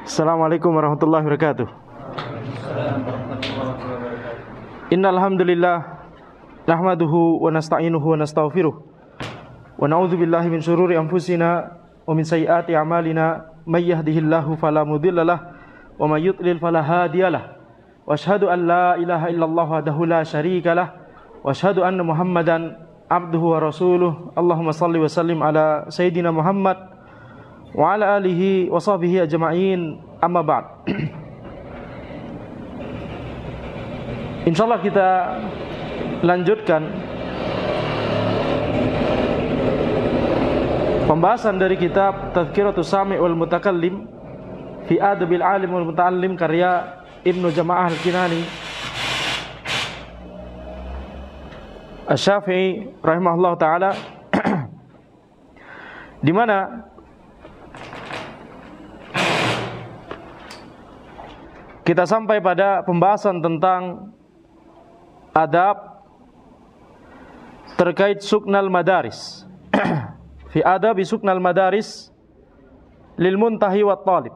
Assalamualaikum warahmatullahi wabarakatuh. Innal hamdalillah nahmaduhu wa nasta'inuhu wa nastaghfiruh wa na'udzu billahi min shururi anfusina wa min sayyiati a'malina may yahdihillahu fala mudhillalah wa may yudlil fala hadiyalah wa asyhadu an la ilaha illallah wahdahu la syarikalah wa asyhadu anna Muhammadan abduhu wa rasuluh. Allahumma shalli wa sallim ala sayyidina Muhammad wa ala alihi wa sahbihi ajma'in, amma ba'd. Insyaallah kita lanjutkan pembahasan dari kitab Tadhkiratus Sami' wal Mutakallim fi Adabil Alim wal Muta'allim karya Ibnu Jama'ah Al-Kinani Asy-Syafi'i rahimahullah taala, di mana kita sampai pada pembahasan tentang adab terkait suknal madaris. Fi adabi suknal madaris lil muntahi wat talib,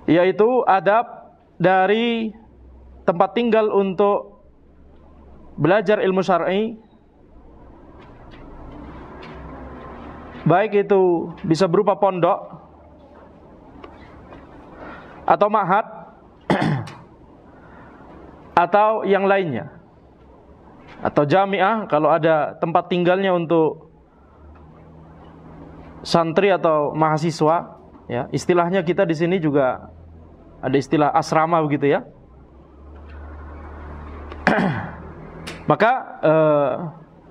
yaitu adab dari tempat tinggal untuk belajar ilmu syar'i, baik itu bisa berupa pondok atau ma'had atau yang lainnya, atau jami'ah kalau ada tempat tinggalnya untuk santri atau mahasiswa, ya. Istilahnya kita di sini juga ada istilah asrama begitu, ya. Maka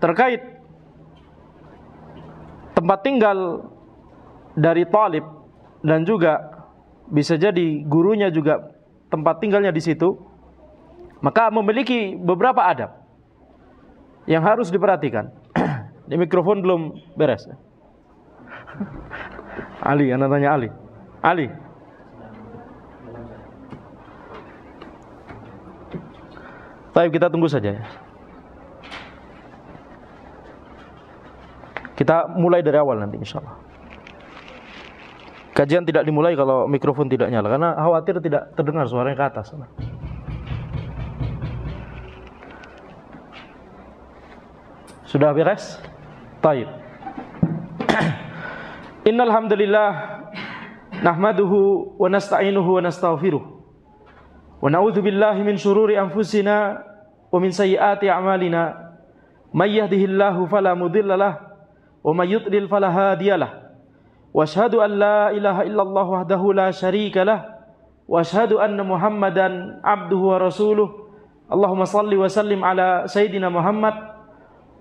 terkait tempat tinggal dari talib dan juga bisa jadi gurunya juga tempat tinggalnya di situ, maka memiliki beberapa adab yang harus diperhatikan. Di mikrofon belum beres. Ali, anda tanya Ali. Ali. Baik, kita tunggu saja, ya. Kita mulai dari awal nanti insyaallah. Kajian tidak dimulai kalau mikrofon tidak nyala, karena khawatir tidak terdengar suaranya ke atas. Sudah beres? Baik. Innal hamdalillah nahmaduhu wa nasta'inuhu wa nastaghfiruh wa na'udzu billahi min shururi anfusina wa min sayyiati a'malina may yahdihillahu fala mudhillalah wa may yudlil fala hadiyalah. Wa asyhadu an la ilaha illallah wahdahu la syarikalah wa asyhadu anna Muhammadan abduhu wa rasuluh. Allahumma shalli wa sallim ala sayyidina Muhammad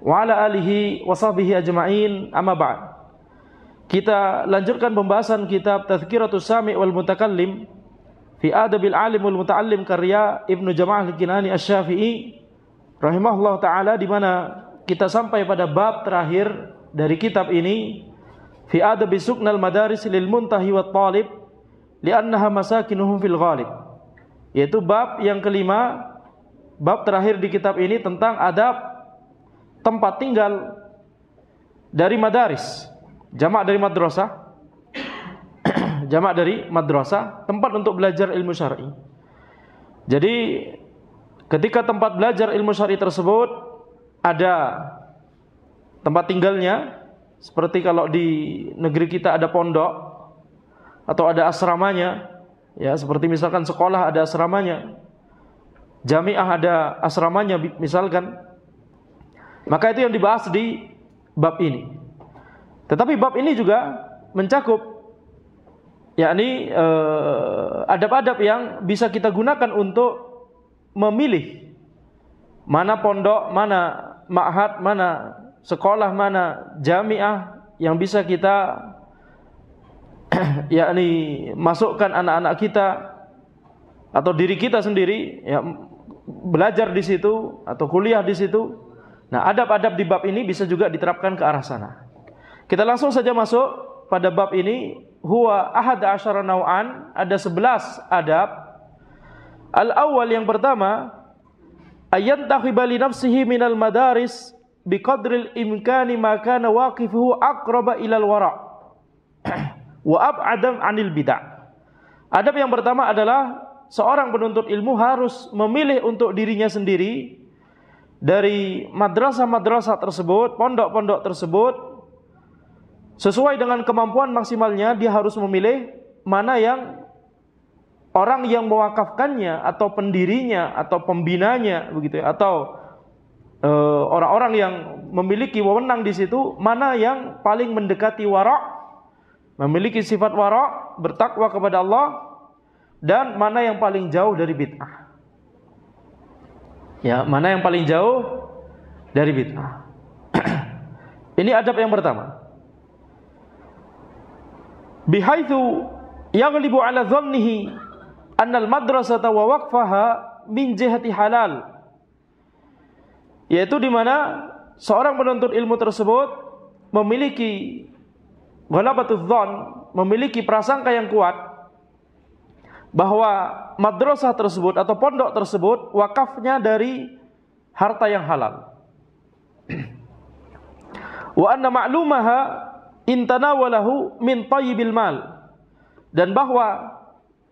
wa ala alihi wa sahbihi ajma'in, amma ba'd. Kita lanjutkan pembahasan kitab Tadhkiratus Sami' wal Mutakallim fi Adabil Alim wal Muta'allim karya Ibnu Jama'ah Al-Kinani Asy-Syafi'i rahimahullah taala, di mana kita sampai pada bab terakhir dari kitab ini, fi adabi suknal madaris lil muntahi wat talib li'annaha masakinuhum fil ghalib, yaitu bab yang kelima, bab terakhir di kitab ini tentang adab tempat tinggal dari madaris, jamak dari madrasah, jamak dari madrasah, tempat untuk belajar ilmu syar'i. Jadi ketika tempat belajar ilmu syar'i tersebut ada tempat tinggalnya, seperti kalau di negeri kita ada pondok atau ada asramanya, ya, seperti misalkan sekolah ada asramanya, jami'ah ada asramanya misalkan, maka itu yang dibahas di bab ini. Tetapi bab ini juga mencakup, yakni adab-adab yang bisa kita gunakan untuk memilih mana pondok, mana ma'had, mana sekolah, mana jami'ah yang bisa kita yakni masukkan anak-anak kita atau diri kita sendiri, ya, belajar di situ atau kuliah di situ. Nah, adab-adab di bab ini bisa juga diterapkan ke arah sana. Kita langsung saja masuk pada bab ini. Huwa ahada asyara naw'an, ada 11 adab. Al-awwal, yang pertama, ayantahiba li nafsihi minal madaris biqadril imkani ma kana waqifuhu aqraba ilal wara' wa ab'adam 'anil bid'ah. Adab yang pertama adalah seorang penuntut ilmu harus memilih untuk dirinya sendiri dari madrasah-madrasah tersebut, pondok-pondok tersebut, sesuai dengan kemampuan maksimalnya. Dia harus memilih mana yang orang yang mewakafkannya atau pendirinya atau pembinanya begitu ya, atau orang-orang yang memiliki wewenang di situ, mana yang paling mendekati wara', memiliki sifat wara', bertakwa kepada Allah, dan mana yang paling jauh dari bid'ah. Ya, mana yang paling jauh dari bid'ah. Ini adab yang pertama. Bihaitsu yaghlibu 'ala dhannihi anna al-madrasata wa waqfaha min jihati halal. Yaitu di mana seorang penuntut ilmu tersebut memiliki ghalabatudz dzan, memiliki prasangka yang kuat bahwa madrasah tersebut atau pondok tersebut wakafnya dari harta yang halal. Wa anna ma'lumaha intanawalahu min thayyibil mal, dan bahwa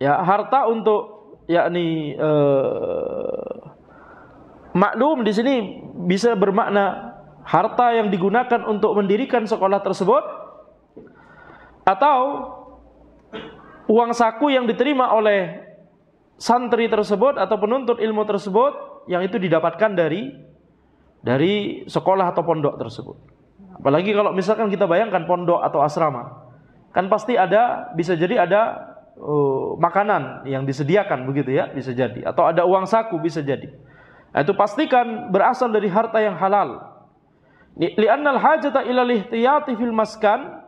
ya harta untuk yakni maklum di sini bisa bermakna harta yang digunakan untuk mendirikan sekolah tersebut, atau uang saku yang diterima oleh santri tersebut atau penuntut ilmu tersebut, yang itu didapatkan dari sekolah atau pondok tersebut. Apalagi kalau misalkan kita bayangkan pondok atau asrama, kan pasti ada, bisa jadi ada makanan yang disediakan begitu ya, bisa jadi, atau ada uang saku bisa jadi. Nah, itu pastikan berasal dari harta yang halal. Li'annal hajata ila lihtiyati fil maskan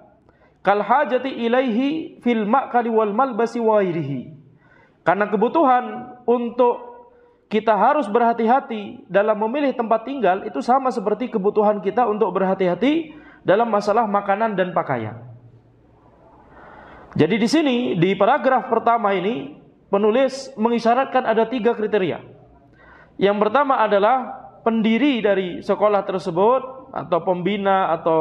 kal hajati ilaihi fil ma'kali wal malbasi wa ghairihi. Karena kebutuhan untuk kita harus berhati-hati dalam memilih tempat tinggal itu sama seperti kebutuhan kita untuk berhati-hati dalam masalah makanan dan pakaian. Jadi di sini di paragraf pertama ini penulis mengisyaratkan ada 3 kriteria. Yang pertama adalah pendiri dari sekolah tersebut atau pembina atau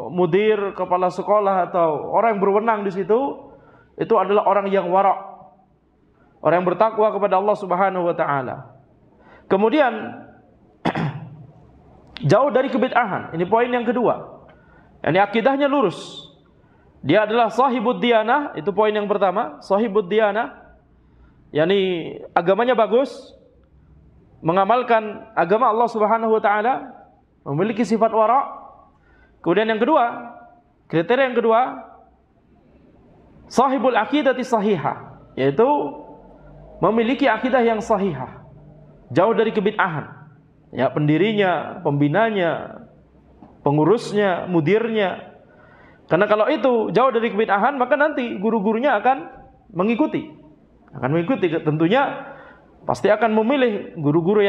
mudir, kepala sekolah atau orang yang berwenang di situ, itu adalah orang yang wara', orang yang bertakwa kepada Allah Subhanahu wa taala. Kemudian jauh dari kebid'ahan. Ini poin yang kedua. Ini akidahnya lurus. Dia adalah sahibud diyanah, itu poin yang pertama, sahibud diyanah. Yani agamanya bagus, mengamalkan agama Allah Subhanahu wa taala, memiliki sifat wara'. Kemudian yang kedua, kriteria yang kedua, sahibul aqidati sahihah, yaitu memiliki akidah yang sahihah, jauh dari kebid'ahan. Ya, pendirinya, pembinanya, pengurusnya, mudirnya. Karena kalau itu jauh dari kebid'ahan, maka nanti guru-gurunya akan mengikuti. Tentunya pasti akan memilih guru-guru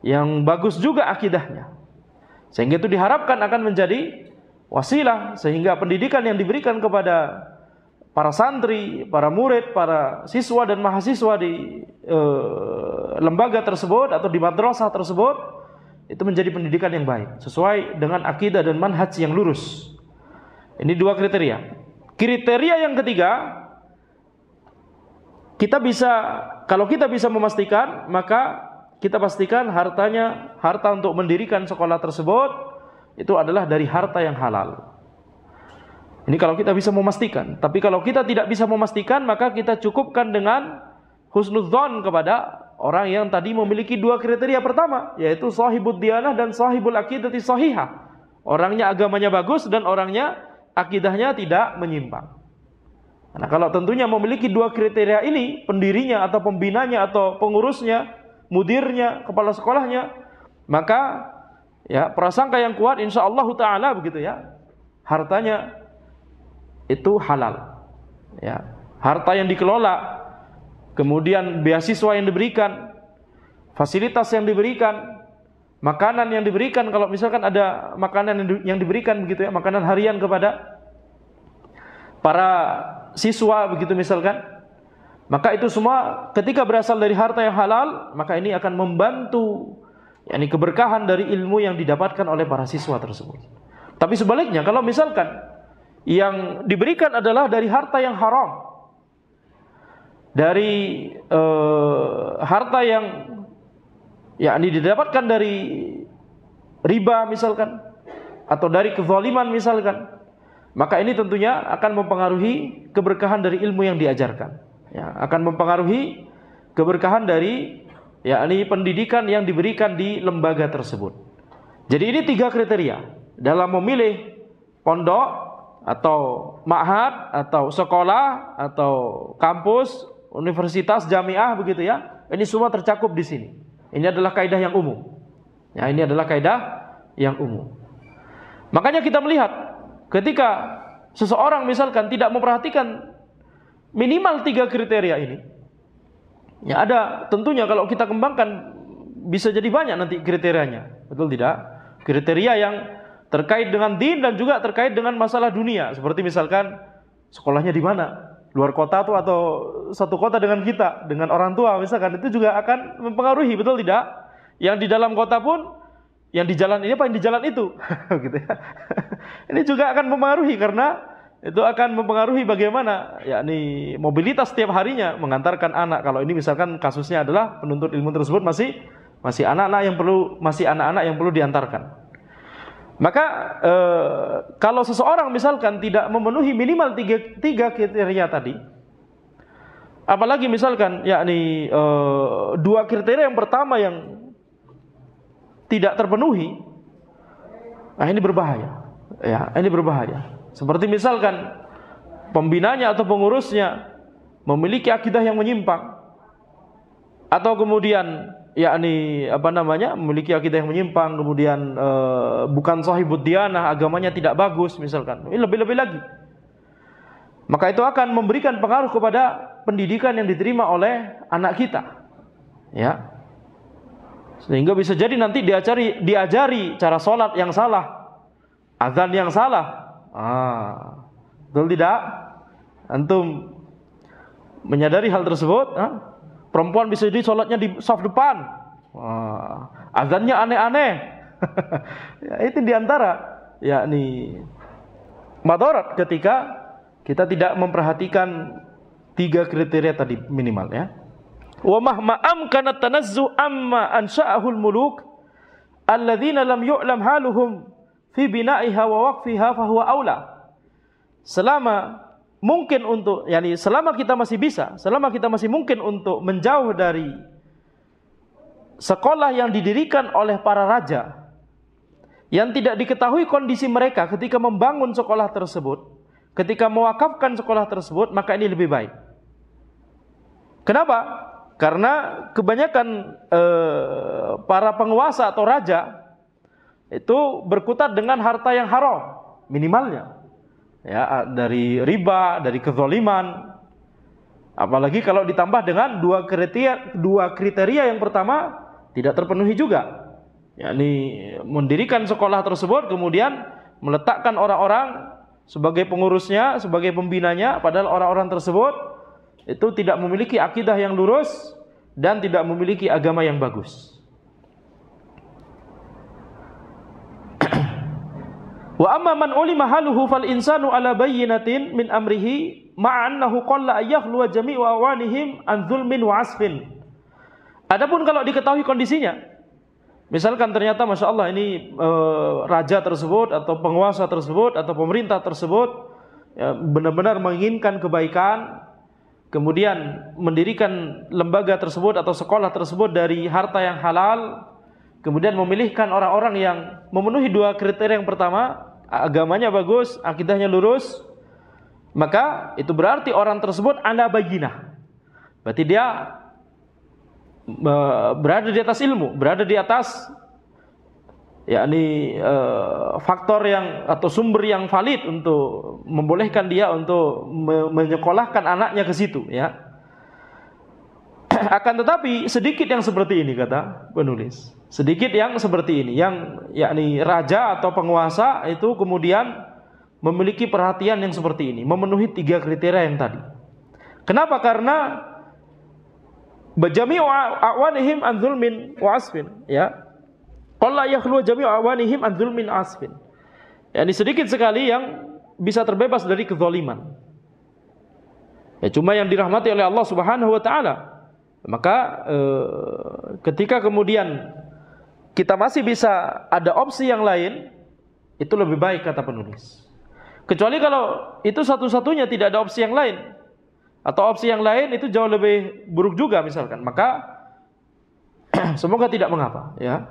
yang bagus juga akidahnya. Sehingga itu diharapkan akan menjadi wasilah, sehingga pendidikan yang diberikan kepada para santri, para murid, para siswa dan mahasiswa di lembaga tersebut atau di madrasah tersebut itu menjadi pendidikan yang baik, sesuai dengan akidah dan manhaj yang lurus. Ini 2 kriteria. Kriteria yang ketiga, kalau kita bisa memastikan, maka kita pastikan harta untuk mendirikan sekolah tersebut itu adalah dari harta yang halal. Ini kalau kita bisa memastikan. Tapi kalau kita tidak bisa memastikan, maka kita cukupkan dengan husnudzon kepada orang yang tadi memiliki 2 kriteria pertama, yaitu sahibud diyanah dan sahibul aqidati sahihah. Orangnya agamanya bagus dan orangnya akidahnya tidak menyimpang. Nah, kalau tentunya memiliki 2 kriteria ini, pendirinya atau pembinanya atau pengurusnya, mudirnya, kepala sekolahnya, maka ya prasangka yang kuat insyaallah taala begitu ya, hartanya itu halal. Ya, harta yang dikelola, kemudian beasiswa yang diberikan, fasilitas yang diberikan, makanan yang diberikan, kalau misalkan ada makanan yang diberikan begitu ya, makanan harian kepada para siswa begitu misalkan, maka itu semua ketika berasal dari harta yang halal, maka ini akan membantu yakni keberkahan dari ilmu yang didapatkan oleh para siswa tersebut. Tapi sebaliknya, kalau misalkan yang diberikan adalah dari harta yang haram, dari harta yang yakni didapatkan dari riba misalkan, atau dari kezaliman misalkan, maka ini tentunya akan mempengaruhi keberkahan dari ilmu yang diajarkan, ya, akan mempengaruhi keberkahan dari yakni pendidikan yang diberikan di lembaga tersebut. Jadi ini 3 kriteria dalam memilih pondok atau ma'had atau sekolah atau kampus, universitas, jamiah begitu ya. Ini semua tercakup di sini. Ini adalah kaidah yang umum. Ya, ini adalah kaidah yang umum. Makanya kita melihat ketika seseorang misalkan tidak memperhatikan minimal 3 kriteria ini, ya ada tentunya kalau kita kembangkan bisa jadi banyak nanti kriterianya, betul tidak? Kriteria yang terkait dengan din dan juga terkait dengan masalah dunia, seperti misalkan sekolahnya di mana, luar kota tuh atau satu kota dengan kita, dengan orang tua misalkan, itu juga akan mempengaruhi, betul tidak? Yang di dalam kota pun, yang di jalan ini apa yang di jalan itu, gitu ya. Ini juga akan mempengaruhi karena itu akan mempengaruhi bagaimana yakni mobilitas setiap harinya mengantarkan anak. Kalau ini misalkan kasusnya adalah penuntut ilmu tersebut masih anak-anak yang perlu diantarkan. Maka kalau seseorang misalkan tidak memenuhi minimal 3 kriteria tadi, apalagi misalkan yakni 2 kriteria yang pertama yang tidak terpenuhi, nah ini berbahaya. Ya, ini berbahaya. Seperti misalkan pembinanya atau pengurusnya memiliki akidah yang menyimpang, atau kemudian yakni memiliki akidah yang menyimpang, kemudian bukan sahibud diyanah, agamanya tidak bagus misalkan. Ini lebih-lebih lagi. Maka itu akan memberikan pengaruh kepada pendidikan yang diterima oleh anak kita. Ya. Sehingga bisa jadi nanti diajari cara sholat yang salah, azan yang salah. Betul tidak? Antum menyadari hal tersebut? Perempuan bisa jadi sholatnya di saf depan, azannya aneh-aneh. Ya, itu diantara yakni madarat ketika kita tidak memperhatikan 3 kriteria tadi minimal, ya. Wa mahma amkana tanazzu amma ansha'ahul muluk alladzina lam yu'lam haluhum fi bina'iha wa waqfiha fa huwa aula. Selama mungkin untuk selama kita masih mungkin untuk menjauh dari sekolah yang didirikan oleh para raja yang tidak diketahui kondisi mereka ketika membangun sekolah tersebut, ketika mewakafkan sekolah tersebut, maka ini lebih baik. Kenapa? Karena kebanyakan para penguasa atau raja itu berkutat dengan harta yang haram minimalnya, ya, dari riba, dari kezaliman. Apalagi kalau ditambah dengan 2 kriteria yang pertama tidak terpenuhi juga, yakni mendirikan sekolah tersebut kemudian meletakkan orang-orang sebagai pengurusnya, sebagai pembinanya, padahal orang-orang tersebut itu tidak memiliki akidah yang lurus dan tidak memiliki agama yang bagus. Wa amma man ulima haluhu fal insanu ala bayyinatin min amrihi ma'a annahu qalla ayakhlu jami'u awanihim an dzulmin wa asfin. Adapun kalau diketahui kondisinya, misalkan ternyata Masya Allah ini raja tersebut atau penguasa tersebut atau pemerintah tersebut ya, benar-benar menginginkan kebaikan, kemudian mendirikan lembaga tersebut atau sekolah tersebut dari harta yang halal, kemudian memilihkan orang-orang yang memenuhi 2 kriteria yang pertama, agamanya bagus, akidahnya lurus, maka itu berarti orang tersebut ala bayyinah. Berarti dia berada di atas ilmu, berada di atas yakni faktor yang atau sumber yang valid untuk membolehkan dia untuk menyekolahkan anaknya ke situ, ya. Akan tetapi sedikit yang seperti ini, kata penulis, sedikit yang seperti ini, yang yakni raja atau penguasa itu kemudian memiliki perhatian yang seperti ini, memenuhi 3 kriteria yang tadi. Kenapa? Karena bajami'u awanihim an dzulmin wa asfin, ya. Qalla yakhlu jami'u awanihim an dzulmin asfin. Yani sedikit sekali yang bisa terbebas dari kezaliman. Ya, cuma yang dirahmati oleh Allah Subhanahu wa taala. Maka ketika kemudian kita masih bisa ada opsi yang lain, itu lebih baik kata penulis. Kecuali kalau itu satu-satunya, tidak ada opsi yang lain, atau opsi yang lain itu jauh lebih buruk juga misalkan, maka semoga tidak mengapa, ya.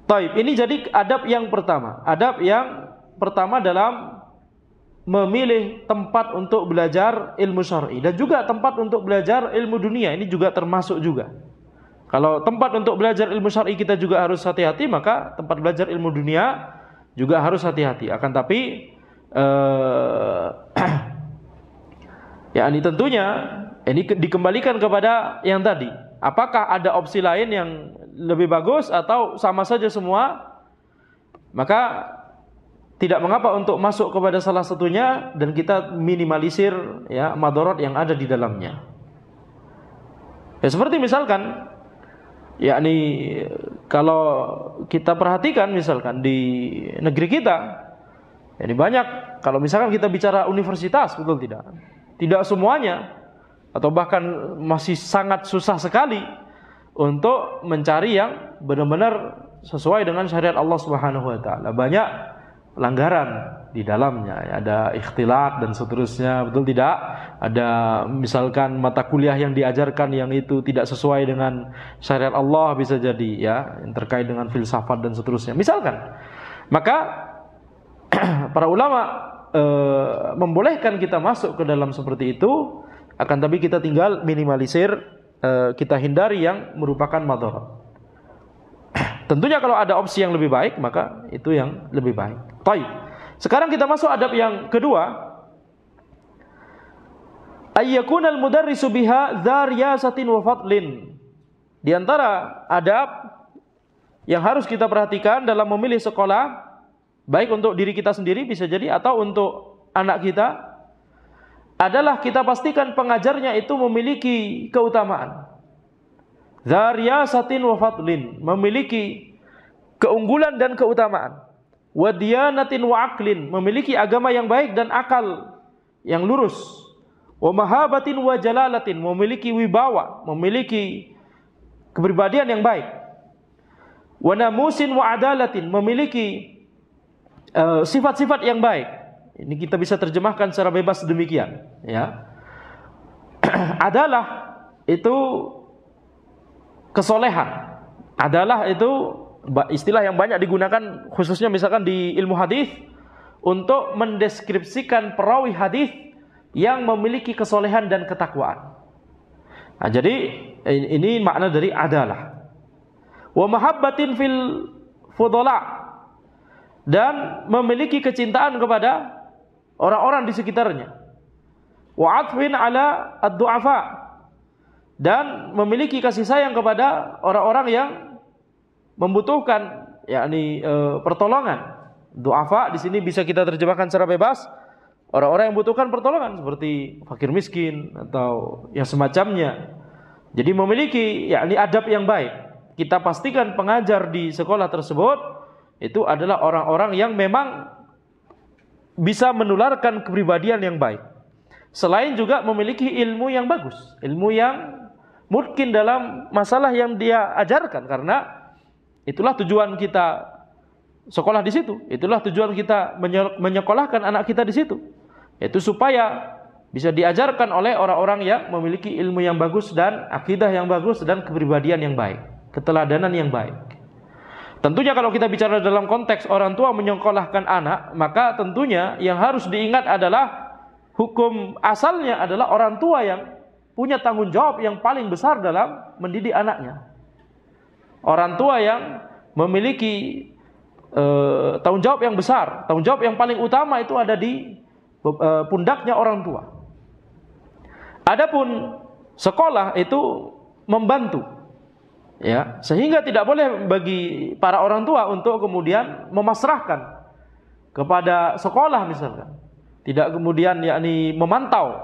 Taib, ini jadi adab yang pertama. Adab yang pertama dalam memilih tempat untuk belajar ilmu syar'i, dan juga tempat untuk belajar ilmu dunia, ini juga termasuk juga. Kalau tempat untuk belajar ilmu syar'i kita juga harus hati-hati, maka tempat belajar ilmu dunia juga harus hati-hati. Akan tapi ya ini tentunya ini dikembalikan kepada yang tadi. Apakah ada opsi lain yang lebih bagus atau sama saja semua? Maka tidak mengapa untuk masuk kepada salah satunya dan kita minimalisir ya madarat yang ada di dalamnya. Ya seperti misalkan, yakni kalau kita perhatikan misalkan di negeri kita, ini banyak, kalau misalkan kita bicara universitas, betul tidak? Tidak semuanya, atau bahkan masih sangat susah sekali untuk mencari yang benar-benar sesuai dengan syariat Allah Subhanahu wa taala. Banyak pelanggaran di dalamnya, ya, ada ikhtilat dan seterusnya, betul tidak? Ada misalkan mata kuliah yang diajarkan yang itu tidak sesuai dengan syariat Allah, bisa jadi ya, yang terkait dengan filsafat dan seterusnya. Misalkan, maka para ulama membolehkan kita masuk ke dalam seperti itu, akan tapi kita tinggal minimalisir, kita hindari yang merupakan madarat. Tentunya kalau ada opsi yang lebih baik, maka itu yang lebih baik. Baik. Sekarang kita masuk adab yang kedua. Ayyakunal mudarrisu biha dzar riyasatin wa fadlin. Di antara adab yang harus kita perhatikan dalam memilih sekolah, baik untuk diri kita sendiri bisa jadi atau untuk anak kita, adalah kita pastikan pengajarnya itu memiliki keutamaan. Dzar riyasatin wa fadlin, memiliki keunggulan dan keutamaan. Wa diyanatin wa aqlin, memiliki agama yang baik dan akal yang lurus. Wa mahabatin wa jalalatin, memiliki wibawa, memiliki kepribadian yang baik. Wa namusin wa adalatin, memiliki sifat-sifat yang baik. Ini kita bisa terjemahkan secara bebas demikian, ya. Adalah itu kesolehan. Adalah itu istilah yang banyak digunakan khususnya misalkan di ilmu hadis untuk mendeskripsikan perawi hadis yang memiliki kesolehan dan ketakwaan. Nah, jadi ini makna dari adalah. Wa mahabbatin fil fudala, dan memiliki kecintaan kepada orang-orang di sekitarnya. Wa atfin ala ad-du'afa, dan memiliki kasih sayang kepada orang-orang yang membutuhkan, yakni pertolongan. Du'afa di sini bisa kita terjemahkan secara bebas, orang-orang yang membutuhkan pertolongan seperti fakir miskin atau yang semacamnya. Jadi memiliki yakni adab yang baik. Kita pastikan pengajar di sekolah tersebut itu adalah orang-orang yang memang bisa menularkan kepribadian yang baik. Selain juga memiliki ilmu yang bagus, ilmu yang mungkin dalam masalah yang dia ajarkan, karena itulah tujuan kita sekolah di situ. Itulah tujuan kita menyekolahkan anak kita di situ. Yaitu supaya bisa diajarkan oleh orang-orang yang memiliki ilmu yang bagus dan akidah yang bagus dan kepribadian yang baik, keteladanan yang baik. Tentunya kalau kita bicara dalam konteks orang tua menyekolahkan anak, maka tentunya yang harus diingat adalah hukum asalnya adalah orang tua yang punya tanggung jawab yang paling besar dalam mendidik anaknya. Orang tua yang memiliki tanggung jawab yang besar, tanggung jawab yang paling utama itu ada di pundaknya orang tua. Adapun sekolah itu membantu, ya, sehingga tidak boleh bagi para orang tua untuk kemudian memasrahkan kepada sekolah misalkan, tidak kemudian yakni memantau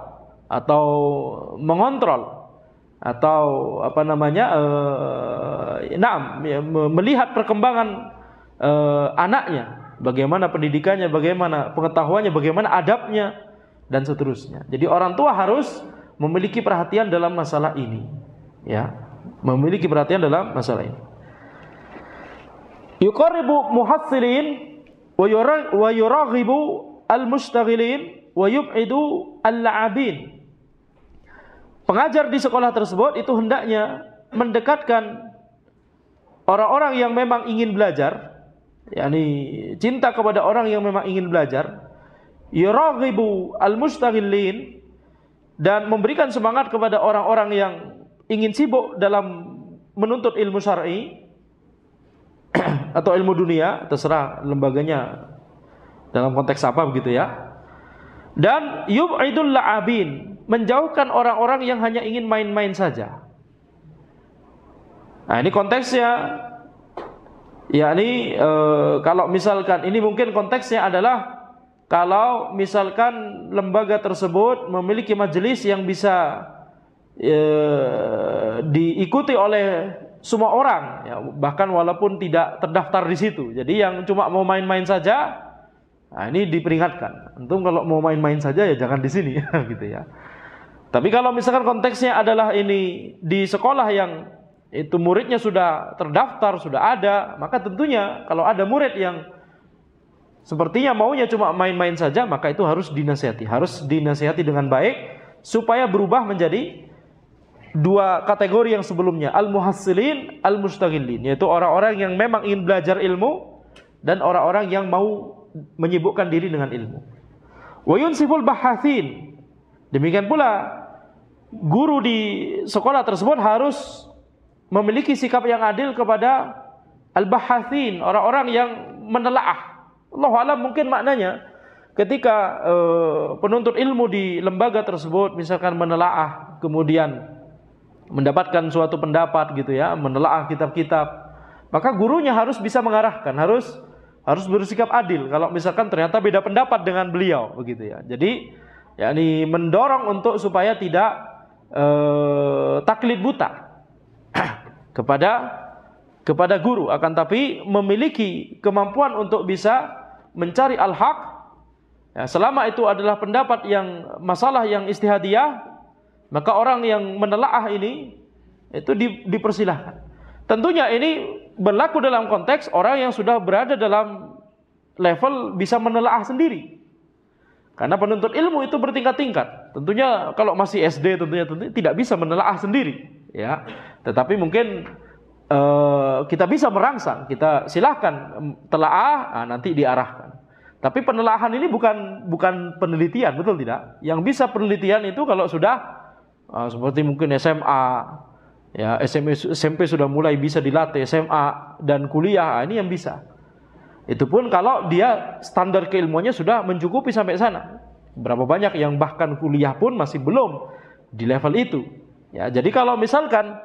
atau mengontrol atau apa namanya melihat perkembangan anaknya, bagaimana pendidikannya, bagaimana pengetahuannya, bagaimana adabnya, dan seterusnya. Jadi orang tua harus memiliki perhatian dalam masalah ini, ya, memiliki perhatian dalam masalah ini. Yuqarribu muhassilin wa yuraghibu al-mushtaghilin wa yub'idu al-la'abin. Pengajar di sekolah tersebut itu hendaknya mendekatkan orang-orang yang memang ingin belajar, yakni cinta kepada orang yang memang ingin belajar, yuraghibu al-mushtaghilin, dan memberikan semangat kepada orang-orang yang ingin sibuk dalam menuntut ilmu syar'i atau ilmu dunia, terserah lembaganya dalam konteks apa begitu ya. Dan yub'idul la'abin, menjauhkan orang-orang yang hanya ingin main-main saja. Nah, ini konteksnya, yakni kalau misalkan ini mungkin konteksnya adalah kalau misalkan lembaga tersebut memiliki majelis yang bisa diikuti oleh semua orang, ya, bahkan walaupun tidak terdaftar di situ. Jadi yang cuma mau main-main saja, nah ini diperingatkan. Antum kalau mau main-main saja ya jangan di sini, gitu ya. Tapi kalau misalkan konteksnya adalah ini di sekolah yang itu muridnya sudah terdaftar, sudah ada, maka tentunya kalau ada murid yang sepertinya maunya cuma main-main saja, maka itu harus dinasihati dengan baik supaya berubah menjadi dua kategori yang sebelumnya, al-muhassilin, al-mushtaghilin, yaitu orang-orang yang memang ingin belajar ilmu dan orang-orang yang mau menyibukkan diri dengan ilmu. Wa yunsiful bahathin. Demikian pula guru di sekolah tersebut harus memiliki sikap yang adil kepada al-bahathin, orang-orang yang menelaah. Allahu a'lam mungkin maknanya ketika penuntut ilmu di lembaga tersebut misalkan menelaah, kemudian mendapatkan suatu pendapat gitu ya, menelaah kitab-kitab, maka gurunya harus bisa mengarahkan, harus bersikap adil kalau misalkan ternyata beda pendapat dengan beliau begitu ya. Jadi yakni mendorong untuk supaya tidak taklid buta kepada guru, akan tapi memiliki kemampuan untuk bisa mencari al-haq ya, selama itu adalah pendapat yang masalah yang istihadiyah, maka orang yang menelaah ini itu dipersilahkan. Tentunya ini berlaku dalam konteks orang yang sudah berada dalam level bisa menelaah sendiri. Karena penuntut ilmu itu bertingkat-tingkat. Tentunya kalau masih SD tentunya tidak bisa menelaah sendiri, ya. Tetapi mungkin kita bisa merangsang, kita silahkan telaah, nanti diarahkan. Tapi penelaahan ini bukan penelitian, betul tidak? Yang bisa penelitian itu kalau sudah seperti mungkin SMA, ya SMP sudah mulai bisa dilatih, SMA dan kuliah, ini yang bisa. Itu pun kalau dia standar keilmuannya sudah mencukupi sampai sana. Berapa banyak yang bahkan kuliah pun masih belum di level itu. Ya, jadi kalau misalkan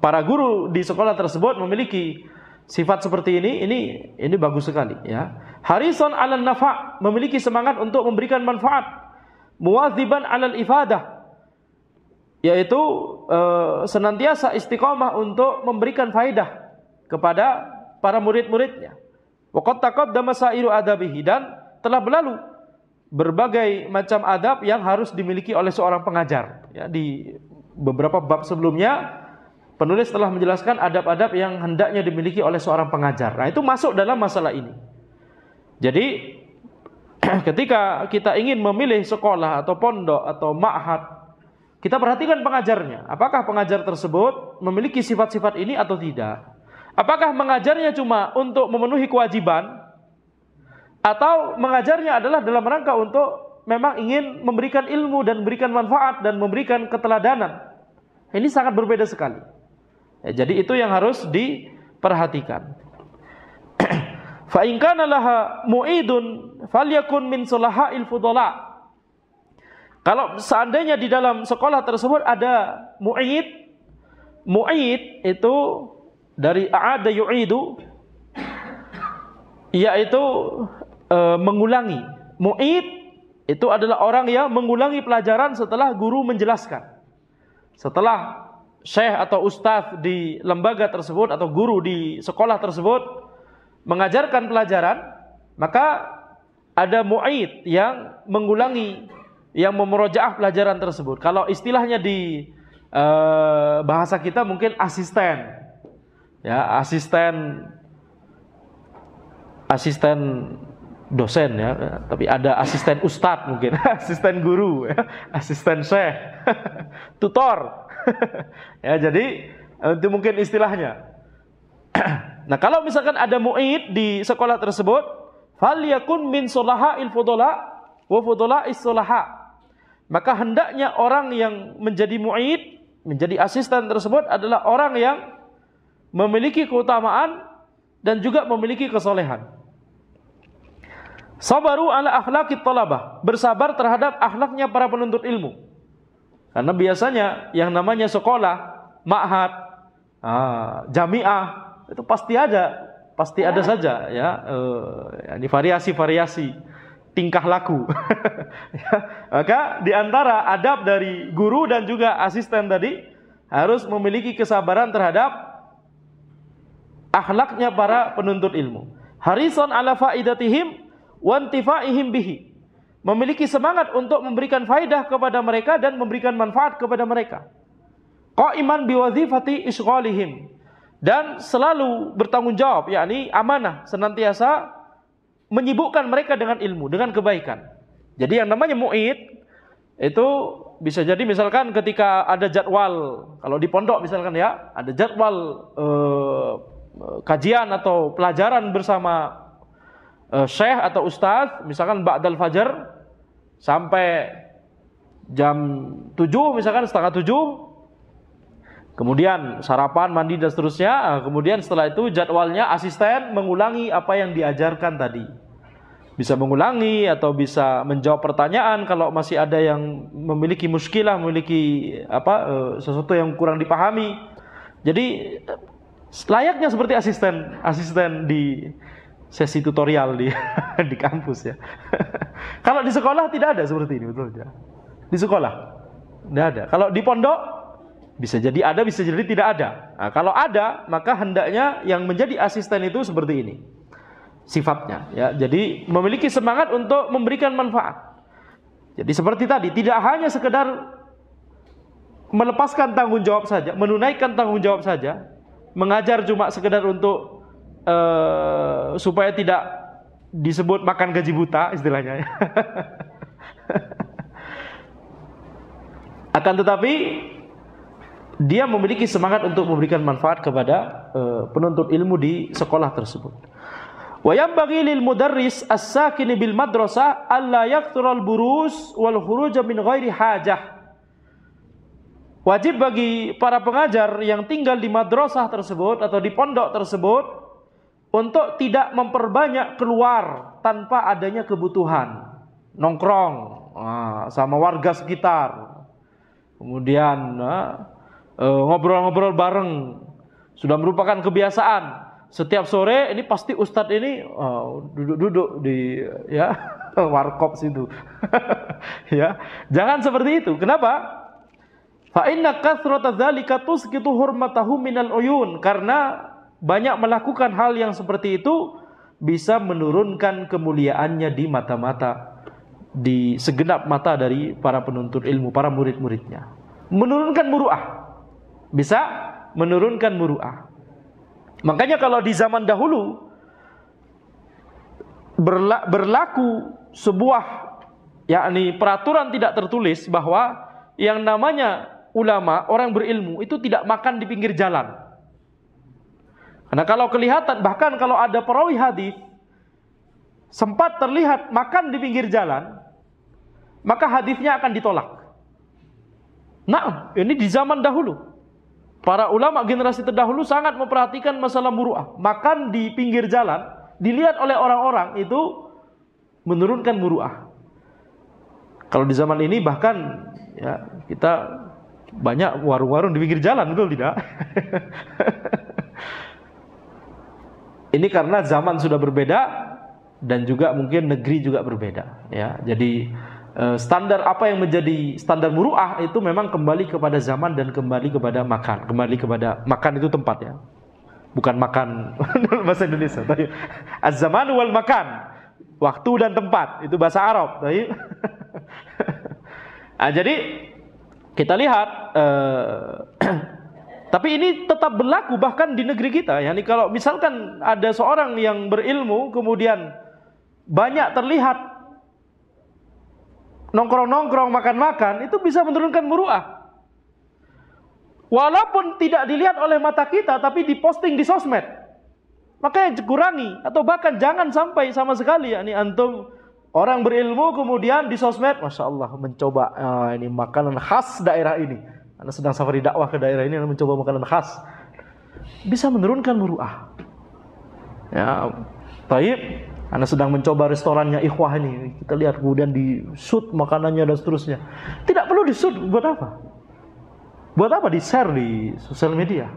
para guru di sekolah tersebut memiliki sifat seperti ini bagus sekali. Ya. Harisan 'alan nafa', memiliki semangat untuk memberikan manfaat. Muwadziban 'alal ifadah, yaitu senantiasa istiqomah untuk memberikan faedah kepada para murid-muridnya. Waqad taqaddama sa'iru adabihi, dan telah berlalu berbagai macam adab yang harus dimiliki oleh seorang pengajar. Ya, di beberapa bab sebelumnya penulis telah menjelaskan adab-adab yang hendaknya dimiliki oleh seorang pengajar. Nah, itu masuk dalam masalah ini. Jadi ketika kita ingin memilih sekolah atau pondok atau ma'had, kita perhatikan pengajarnya. Apakah pengajar tersebut memiliki sifat-sifat ini atau tidak? Apakah mengajarnya cuma untuk memenuhi kewajiban, atau mengajarnya adalah dalam rangka untuk memang ingin memberikan ilmu dan memberikan manfaat dan memberikan keteladanan? Ini sangat berbeda sekali. Ya, jadi itu yang harus diperhatikan. Fa in kana laha mu'idun falyakun min sulaha'il fudala. Kalau seandainya di dalam sekolah tersebut ada mu'id itu dari a'ada yu'idu, yaitu mengulangi. Mu'id itu adalah orang yang mengulangi pelajaran setelah guru menjelaskan. Setelah syekh atau ustadz di lembaga tersebut atau guru di sekolah tersebut mengajarkan pelajaran, maka ada mu'id yang mengulangi, yang memurojaah pelajaran tersebut. Kalau istilahnya di bahasa kita mungkin asisten, ya, asisten dosen, ya, tapi ada asisten ustadz mungkin, asisten guru, ya, asisten syekh, tutor, ya, jadi itu mungkin istilahnya. Nah, kalau misalkan ada mu'id di sekolah tersebut, falyakun min sulaha'il fudala wa fudala'is sulaha. Maka hendaknya orang yang menjadi mu'id, menjadi asisten tersebut adalah orang yang memiliki keutamaan dan juga memiliki kesolehan. Sabaru ala akhlaqit talabah, bersabar terhadap akhlaknya para penuntut ilmu. Karena biasanya yang namanya sekolah, ma'had, jamiah, itu pasti ada saja, ya, ini variasi-variasi tingkah laku. Ya, maka diantara adab dari guru dan juga asisten tadi harus memiliki kesabaran terhadap akhlaknya para penuntut ilmu. Harisan ala faidatihim wa intifaihim bihi, memiliki semangat untuk memberikan faidah kepada mereka dan memberikan manfaat kepada mereka. Qaiman biwazifati isghalihim, dan selalu bertanggung jawab, yakni amanah, senantiasa menyibukkan mereka dengan ilmu, dengan kebaikan. Jadi yang namanya mu'id itu bisa jadi misalkan ketika ada jadwal, kalau di pondok misalkan, ya, ada jadwal kajian atau pelajaran bersama syekh atau ustadz, misalkan ba'dal fajar sampai jam 7, misalkan setengah 7, kemudian sarapan, mandi dan seterusnya. Kemudian setelah itu jadwalnya asisten mengulangi apa yang diajarkan tadi. Bisa mengulangi atau bisa menjawab pertanyaan kalau masih ada yang memiliki muskilah, memiliki sesuatu yang kurang dipahami. Jadi layaknya seperti asisten di sesi tutorial di kampus, ya. Kalau di sekolah tidak ada seperti ini, betul ya. Di sekolah tidak ada. Kalau di pondok bisa jadi ada, bisa jadi tidak ada. Nah, kalau ada, maka hendaknya yang menjadi asisten itu seperti ini sifatnya, ya. Jadi memiliki semangat untuk memberikan manfaat. Jadi seperti tadi, tidak hanya sekedar melepaskan tanggung jawab saja, menunaikan tanggung jawab saja, mengajar cuma sekedar untuk supaya tidak disebut makan gaji buta istilahnya. Akan tetapi dia memiliki semangat untuk memberikan manfaat kepada penuntut ilmu di sekolah tersebut. Wa yanbaghi lil mudarris as-sakini bil madrasah alla yaqtural burus wal khuruj min ghairi hajah. Wajib bagi para pengajar yang tinggal di madrasah tersebut atau di pondok tersebut untuk tidak memperbanyak keluar tanpa adanya kebutuhan, nongkrong sama warga sekitar, kemudian ngobrol-ngobrol bareng, sudah merupakan kebiasaan. Setiap sore ini pasti ustadz ini duduk-duduk di, ya, warkop situ. Ya, jangan seperti itu. Kenapa? Fa inna kathrata dzalika tusqitu hurmatahu minal uyun, karena banyak melakukan hal yang seperti itu bisa menurunkan kemuliaannya di mata-mata, di segenap mata dari para penuntut ilmu, para murid-muridnya. Menurunkan muru'ah, bisa menurunkan muru'ah. Makanya kalau di zaman dahulu berlaku sebuah, yakni peraturan tidak tertulis bahwa yang namanya ulama, orang berilmu itu tidak makan di pinggir jalan. Karena kalau kelihatan, bahkan kalau ada perawi hadis sempat terlihat makan di pinggir jalan, maka hadisnya akan ditolak. Nah, ini di zaman dahulu. Para ulama generasi terdahulu sangat memperhatikan masalah muru'ah. Makan di pinggir jalan dilihat oleh orang-orang itu menurunkan muru'ah. Kalau di zaman ini bahkan, ya, kita banyak warung-warung di pinggir jalan, betul tidak? Ini karena zaman sudah berbeda dan juga mungkin negeri juga berbeda, ya. Jadi standar apa yang menjadi standar muru'ah itu memang kembali kepada zaman dan kembali kepada makan. Kembali kepada makan itu tempat, ya. Bukan makan bahasa Indonesia. Az-zamanu wal makan. Waktu dan tempat, itu bahasa Arab. Nah, jadi kita lihat tapi ini tetap berlaku bahkan di negeri kita. Yani kalau misalkan ada seorang yang berilmu kemudian banyak terlihat nongkrong-nongkrong, makan-makan, itu bisa menurunkan muru'ah. Walaupun tidak dilihat oleh mata kita, tapi diposting di sosmed. Makanya kurangi, atau bahkan jangan sampai sama sekali. Ya, ini antum orang berilmu kemudian di sosmed, Masya Allah, mencoba ini makanan khas daerah ini. Anda sedang safari dakwah ke daerah ini, Anda mencoba makanan khas. Bisa menurunkan muru'ah. Ya, taib. Anda sedang mencoba restorannya ikhwah ini. Kita lihat kemudian di shoot makanannya dan seterusnya. Tidak perlu di shoot, buat apa? Buat apa di-share di sosial media?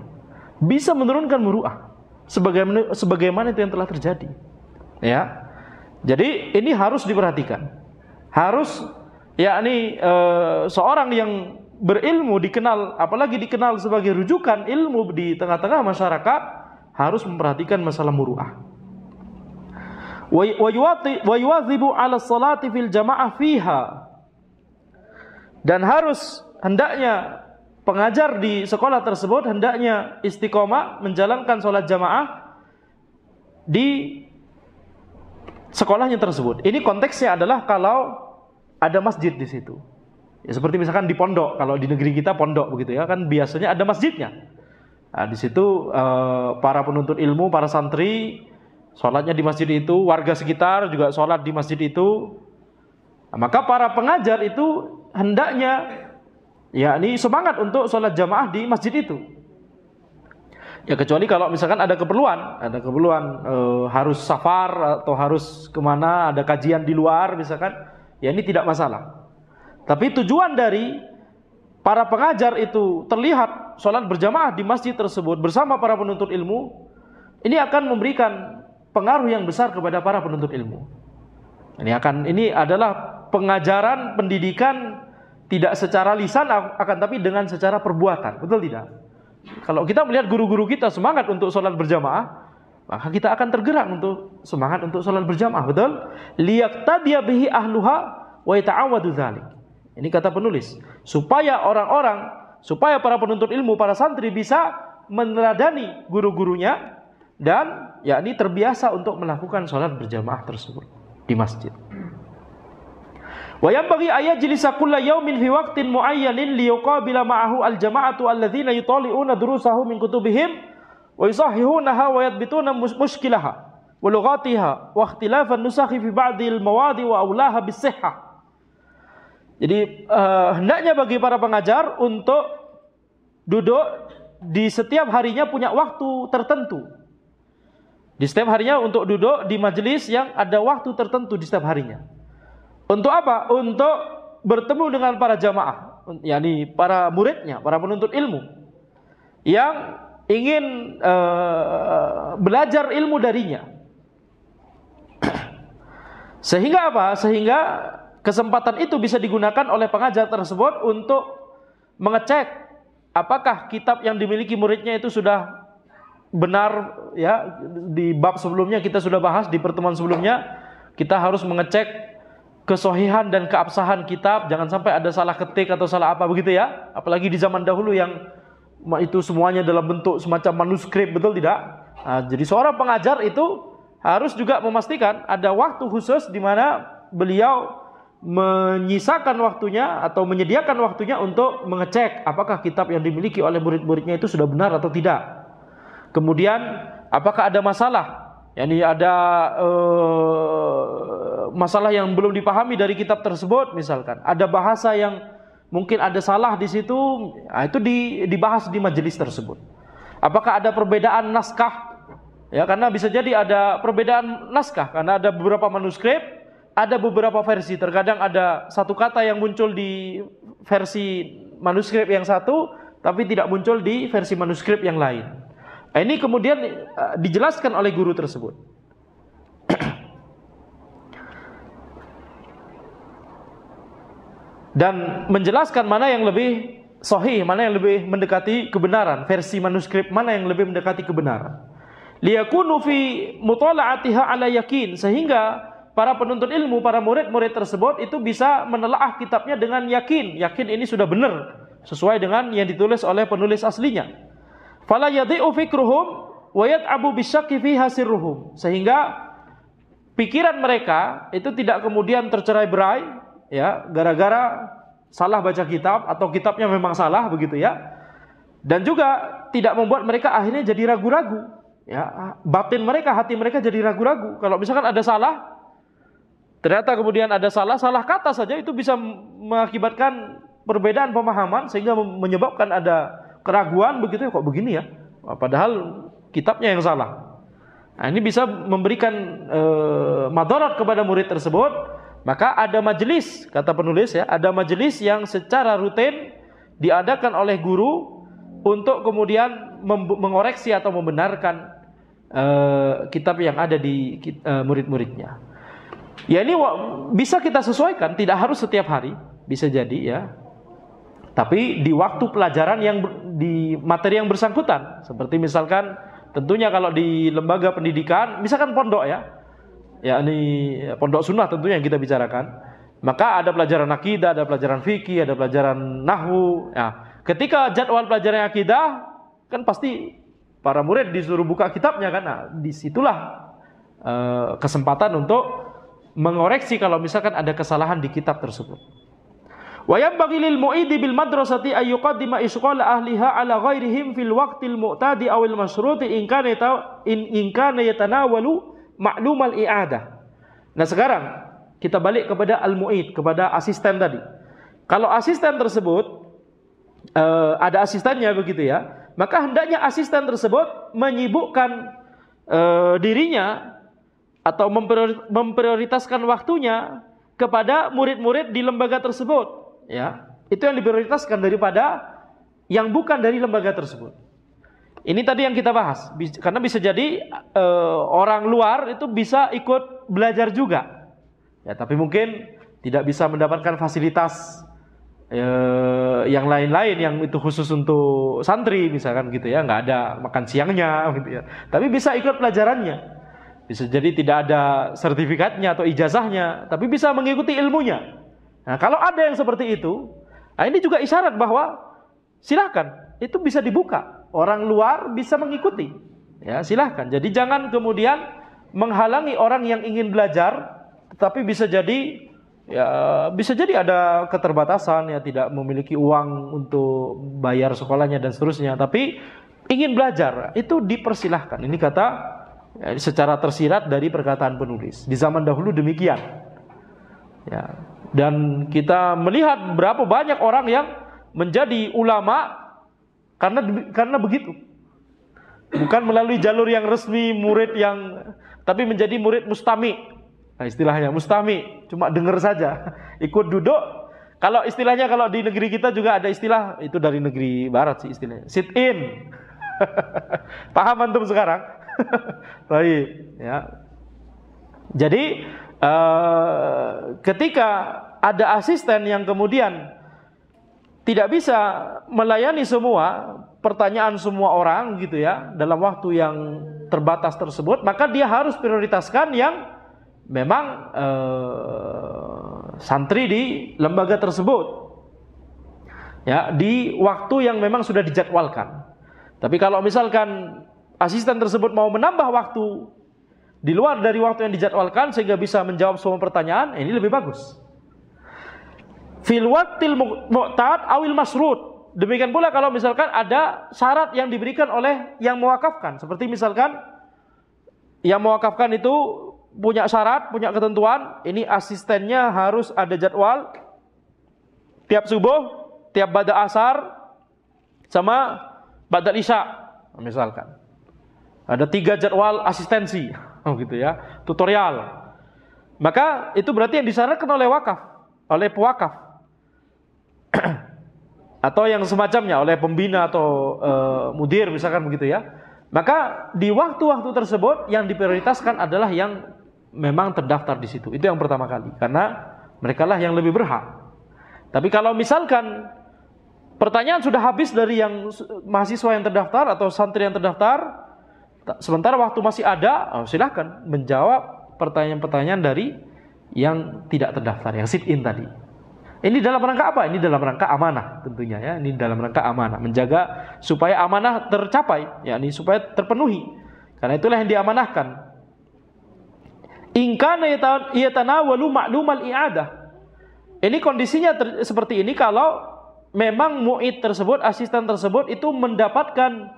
Bisa menurunkan muru'ah. Sebagaimana itu yang telah terjadi. Ya. Jadi ini harus diperhatikan. Harus yakni seorang yang berilmu dikenal, apalagi dikenal sebagai rujukan ilmu di tengah-tengah masyarakat, harus memperhatikan masalah muru'ah. Wa yuwazibu 'ala sholati fil jama'ah fiha. Dan hendaknya pengajar di sekolah tersebut hendaknya istiqomah menjalankan sholat jamaah di sekolahnya tersebut. Ini konteksnya adalah kalau ada masjid di situ. Ya, seperti misalkan di pondok, kalau di negeri kita pondok begitu ya, kan biasanya ada masjidnya. Nah, di situ para penuntut ilmu, para santri sholatnya di masjid itu, warga sekitar juga sholat di masjid itu. Nah, maka para pengajar itu hendaknya yakni semangat untuk sholat jamaah di masjid itu. Ya kecuali kalau misalkan ada keperluan harus safar atau harus kemana, ada kajian di luar misalkan, ya ini tidak masalah. Tapi tujuan dari para pengajar itu terlihat sholat berjamaah di masjid tersebut bersama para penuntut ilmu, ini akan memberikan pengaruh yang besar kepada para penuntut ilmu. Ini adalah pengajaran pendidikan tidak secara lisan akan tapi dengan secara perbuatan. Betul tidak? Kalau kita melihat guru-guru kita semangat untuk sholat berjamaah, maka kita akan tergerak untuk semangat untuk sholat berjamaah. Betul? Liyaqtadiya bihi ahluha wa yata'awwadu dzalik. Ini kata penulis, supaya para penuntut ilmu, para santri bisa meneladani guru-gurunya dan yakni terbiasa untuk melakukan sholat berjamaah tersebut di masjid. Wa yanbaghi ayajlisa kulla yawmin fi waqtin muayyanin liyuqabila ma'ahu al-jama'atu alladhina yutali'una durusahu min kutubihim wa yusahihunaha wa yadbituna mushkilaha wa lughatiha wa ikhtilafan nusakhi fi ba'dil mawadi wa aulaha bis-sihhah. Jadi hendaknya bagi para pengajar untuk duduk di setiap harinya punya waktu tertentu. Di setiap harinya untuk duduk di majelis yang ada waktu tertentu di setiap harinya. Untuk apa? Untuk bertemu dengan para jamaah, yakni para muridnya, para penuntut ilmu yang ingin belajar ilmu darinya. Sehingga apa? Sehingga kesempatan itu bisa digunakan oleh pengajar tersebut untuk mengecek apakah kitab yang dimiliki muridnya itu sudah benar, ya. Di bab sebelumnya kita sudah bahas, di pertemuan sebelumnya kita harus mengecek kesohihan dan keabsahan kitab, jangan sampai ada salah ketik atau salah apa begitu ya. Apalagi di zaman dahulu yang itu semuanya dalam bentuk semacam manuskrip, betul tidak? Nah, jadi seorang pengajar itu harus juga memastikan ada waktu khusus di mana beliau menyisakan waktunya atau menyediakan waktunya untuk mengecek apakah kitab yang dimiliki oleh murid-muridnya itu sudah benar atau tidak. Kemudian apakah ada masalah, yakni ada masalah yang belum dipahami dari kitab tersebut, misalkan ada bahasa yang mungkin ada salah di situ, nah itu dibahas di majelis tersebut. Apakah ada perbedaan naskah? Ya, karena bisa jadi ada perbedaan naskah karena ada beberapa manuskrip, ada beberapa versi. Terkadang ada satu kata yang muncul di versi manuskrip yang satu, tapi tidak muncul di versi manuskrip yang lain. Nah, ini kemudian dijelaskan oleh guru tersebut. Dan menjelaskan mana yang lebih sahih, mana yang lebih mendekati kebenaran, versi manuskrip mana yang lebih mendekati kebenaran. liyakunu fi mutala'atiha ala yakin, sehingga para penuntut ilmu, para murid-murid tersebut itu bisa menelaah kitabnya dengan yakin. Yakin ini sudah benar sesuai dengan yang ditulis oleh penulis aslinya. Fala yadhi'u fikruhum wa yat'abu bisyakki fiha sirruhum, sehingga pikiran mereka itu tidak kemudian tercerai-berai ya gara-gara salah baca kitab atau kitabnya memang salah begitu ya. Dan juga tidak membuat mereka akhirnya jadi ragu-ragu ya. Batin mereka, hati mereka jadi ragu-ragu. Kalau misalkan ada salah, ternyata kemudian ada salah kata saja itu bisa mengakibatkan perbedaan pemahaman sehingga menyebabkan ada keraguan begitu ya, kok begini ya, padahal kitabnya yang salah. Nah, ini bisa memberikan madarat kepada murid tersebut. Maka ada majelis, kata penulis ya, ada majelis yang secara rutin diadakan oleh guru untuk kemudian mengoreksi atau membenarkan kitab yang ada di murid-muridnya. Ya ini bisa kita sesuaikan, tidak harus setiap hari, bisa jadi ya. Tapi di waktu pelajaran yang di materi yang bersangkutan, seperti misalkan tentunya kalau di lembaga pendidikan, misalkan pondok ya, ini pondok sunnah tentunya yang kita bicarakan, maka ada pelajaran akidah, ada pelajaran fikih, ada pelajaran nahwu. Ya, ketika jadwal pelajaran akidah, kan pasti para murid disuruh buka kitabnya kan, nah, disitulah kesempatan untuk mengoreksi kalau misalkan ada kesalahan di kitab tersebut. Wa yanbaghi lil mu'idi bil madrasati ay yuqaddima isqala ahliha ala ghairihim fil waqtil mu'tadi aw al masyruti in kana yatanawalu ma'lumal i'adah. Nah, sekarang kita balik kepada al mu'id, kepada asisten tadi. Kalau asisten tersebut ada asistennya begitu ya, maka hendaknya asisten tersebut menyibukkan dirinya atau memprioritaskan waktunya kepada murid-murid di lembaga tersebut ya. Itu yang diprioritaskan daripada yang bukan dari lembaga tersebut. Ini tadi yang kita bahas, karena bisa jadi orang luar itu bisa ikut belajar juga ya, tapi mungkin tidak bisa mendapatkan fasilitas yang lain-lain yang itu khusus untuk santri misalkan gitu ya, nggak ada makan siangnya gitu ya, tapi bisa ikut pelajarannya. Bisa jadi tidak ada sertifikatnya atau ijazahnya, tapi bisa mengikuti ilmunya. Nah, kalau ada yang seperti itu, nah ini juga isyarat bahwa silakan, itu bisa dibuka. Orang luar bisa mengikuti. Ya, silakan. Jadi jangan kemudian menghalangi orang yang ingin belajar, tetapi bisa jadi ada keterbatasan ya, tidak memiliki uang untuk bayar sekolahnya dan seterusnya, tapi ingin belajar, itu dipersilahkan. Ini kata secara tersirat dari perkataan penulis. Di zaman dahulu demikian. Ya. Dan kita melihat berapa banyak orang yang menjadi ulama karena begitu. Bukan melalui jalur yang resmi murid tapi menjadi murid mustami. Nah, istilahnya mustami, cuma dengar saja, ikut duduk. Kalau istilahnya kalau di negeri kita juga ada istilah, itu dari negeri barat sih istilahnya, sit in. Paham antum sekarang? Baik, ya. Jadi ketika ada asisten yang kemudian tidak bisa melayani semua pertanyaan semua orang gitu ya dalam waktu yang terbatas tersebut, maka dia harus prioritaskan yang memang santri di lembaga tersebut ya, di waktu yang memang sudah dijadwalkan. Tapi kalau misalkan asisten tersebut mau menambah waktu di luar dari waktu yang dijadwalkan sehingga bisa menjawab semua pertanyaan, ini lebih bagus. Fil waqtil mu'tad awil masrut. Demikian pula kalau misalkan ada syarat yang diberikan oleh yang mewakafkan, seperti misalkan yang mewakafkan itu punya syarat, punya ketentuan, ini asistennya harus ada jadwal tiap subuh, tiap ba'da asar, sama ba'da isya misalkan. Ada 3 jadwal asistensi, gitu ya, tutorial. Maka itu berarti yang disyaratkan oleh oleh pewakaf, atau yang semacamnya, oleh pembina atau mudir misalkan begitu ya. Maka di waktu-waktu tersebut yang diprioritaskan adalah yang memang terdaftar di situ. Itu yang pertama kali, karena merekalah yang lebih berhak. Tapi kalau misalkan pertanyaan sudah habis dari yang mahasiswa yang terdaftar atau santri yang terdaftar, Sementara waktu masih ada, silahkan menjawab pertanyaan-pertanyaan dari yang tidak terdaftar, yang sit in tadi. Ini dalam rangka apa? Ini dalam rangka amanah tentunya ya. Ini dalam rangka amanah, menjaga supaya amanah tercapai, yakni supaya terpenuhi. Karena itulah yang diamanahkan. In kana yatanawalu ma'lumal i'adah. Ini kondisinya seperti ini kalau memang mu'id tersebut, asisten tersebut itu mendapatkan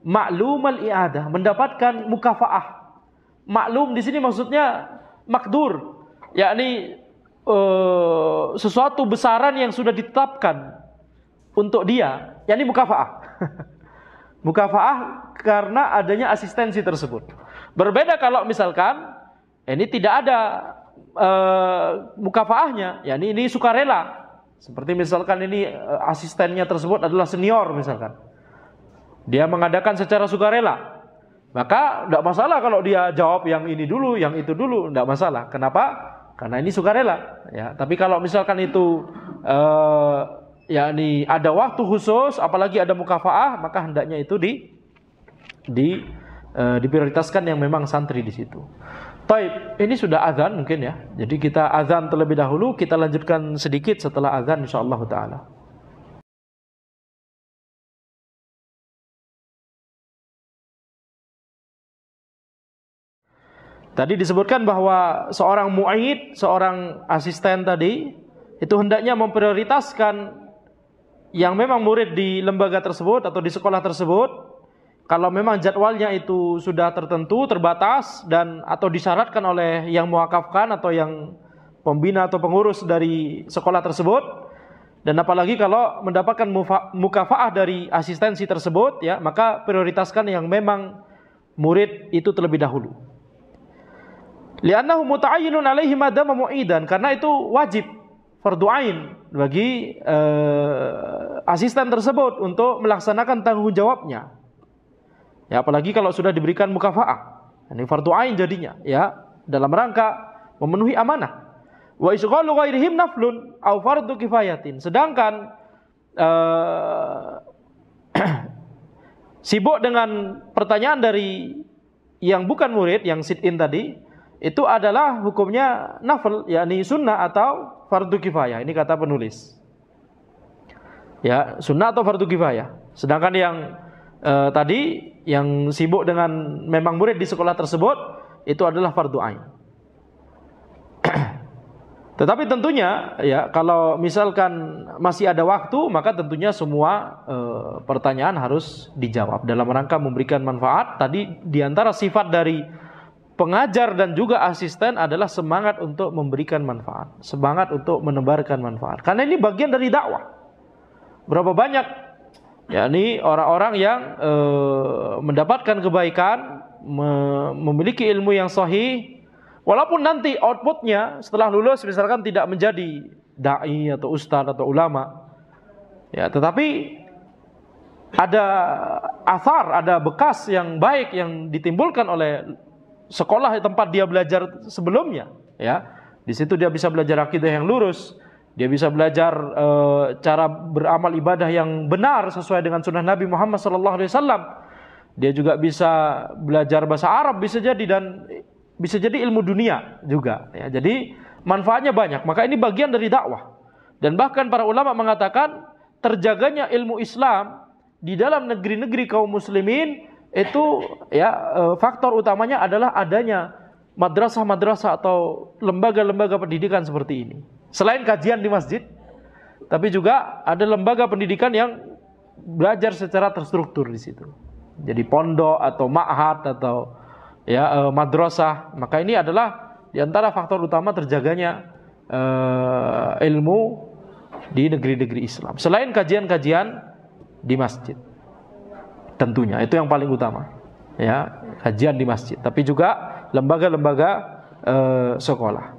ma'lumal i'adah, mendapatkan mukafaah. Maklum di sini maksudnya makdur, yakni sesuatu besaran yang sudah ditetapkan untuk dia, yakni mukafaah. Mukafaah karena adanya asistensi tersebut. Berbeda kalau misalkan ini tidak ada mukafaahnya, yakni ini sukarela. Seperti misalkan ini asistennya tersebut adalah senior misalkan. Dia mengadakan secara sukarela. Maka tidak masalah kalau dia jawab yang ini dulu, yang itu dulu, tidak masalah. Kenapa? Karena ini sukarela, ya. Tapi kalau misalkan itu, yakni ada waktu khusus, apalagi ada mukafaah, maka hendaknya itu diprioritaskan yang memang santri di situ. Taib, ini sudah azan mungkin ya. Jadi kita azan terlebih dahulu, kita lanjutkan sedikit setelah azan insyaallah taala. Tadi disebutkan bahwa seorang mu'id, seorang asisten tadi, itu hendaknya memprioritaskan yang memang murid di lembaga tersebut atau di sekolah tersebut. Kalau memang jadwalnya itu sudah tertentu, terbatas, dan atau disyaratkan oleh yang muwakafkan atau yang pembina atau pengurus dari sekolah tersebut. Dan apalagi kalau mendapatkan mukafaah dari asistensi tersebut, ya, maka prioritaskan yang memang murid itu terlebih dahulu. Li'annahu muta'ayyinun alaihi madama mu'idan, karena itu wajib fardhu ain bagi asisten tersebut untuk melaksanakan tanggung jawabnya. Ya, apalagi kalau sudah diberikan mukafaah. Ini fardhu ain jadinya, ya, dalam rangka memenuhi amanah. Wa isghalu ghairihim naflun aw fardhu kifayatin. Sedangkan sibuk dengan pertanyaan dari yang bukan murid, yang sit in tadi, itu adalah hukumnya nafil, yakni sunnah atau fardu kifayah. Ini kata penulis. Ya, sunnah atau fardu kifayah. Sedangkan yang tadi yang sibuk dengan memang murid di sekolah tersebut itu adalah fardu ain. Tetapi tentunya ya, kalau misalkan masih ada waktu, maka tentunya semua pertanyaan harus dijawab dalam rangka memberikan manfaat. Tadi diantara sifat dari pengajar dan juga asisten adalah semangat untuk memberikan manfaat, semangat untuk menebarkan manfaat. Karena ini bagian dari dakwah. Berapa banyak, yakni orang-orang yang mendapatkan kebaikan, memiliki ilmu yang sahih, walaupun nanti outputnya setelah lulus misalkan tidak menjadi dai atau ustadz atau ulama, ya, tetapi ada athar, ada bekas yang baik yang ditimbulkan oleh sekolah tempat dia belajar sebelumnya, ya. Di situ dia bisa belajar akidah yang lurus, dia bisa belajar cara beramal ibadah yang benar sesuai dengan sunnah Nabi Muhammad SAW. Dia juga bisa belajar bahasa Arab bisa jadi, dan bisa jadi ilmu dunia juga, ya. Jadi manfaatnya banyak. Maka ini bagian dari dakwah. Dan bahkan para ulama mengatakan terjaganya ilmu Islam di dalam negeri-negeri kaum muslimin itu, ya, faktor utamanya adalah adanya madrasah-madrasah atau lembaga-lembaga pendidikan seperti ini. Selain kajian di masjid, tapi juga ada lembaga pendidikan yang belajar secara terstruktur di situ. Jadi pondok atau ma'had atau, ya, madrasah. Maka ini adalah di antara faktor utama terjaganya ilmu di negeri-negeri Islam. Selain kajian-kajian di masjid. Tentunya itu yang paling utama, ya, kajian di masjid, tapi juga lembaga-lembaga sekolah.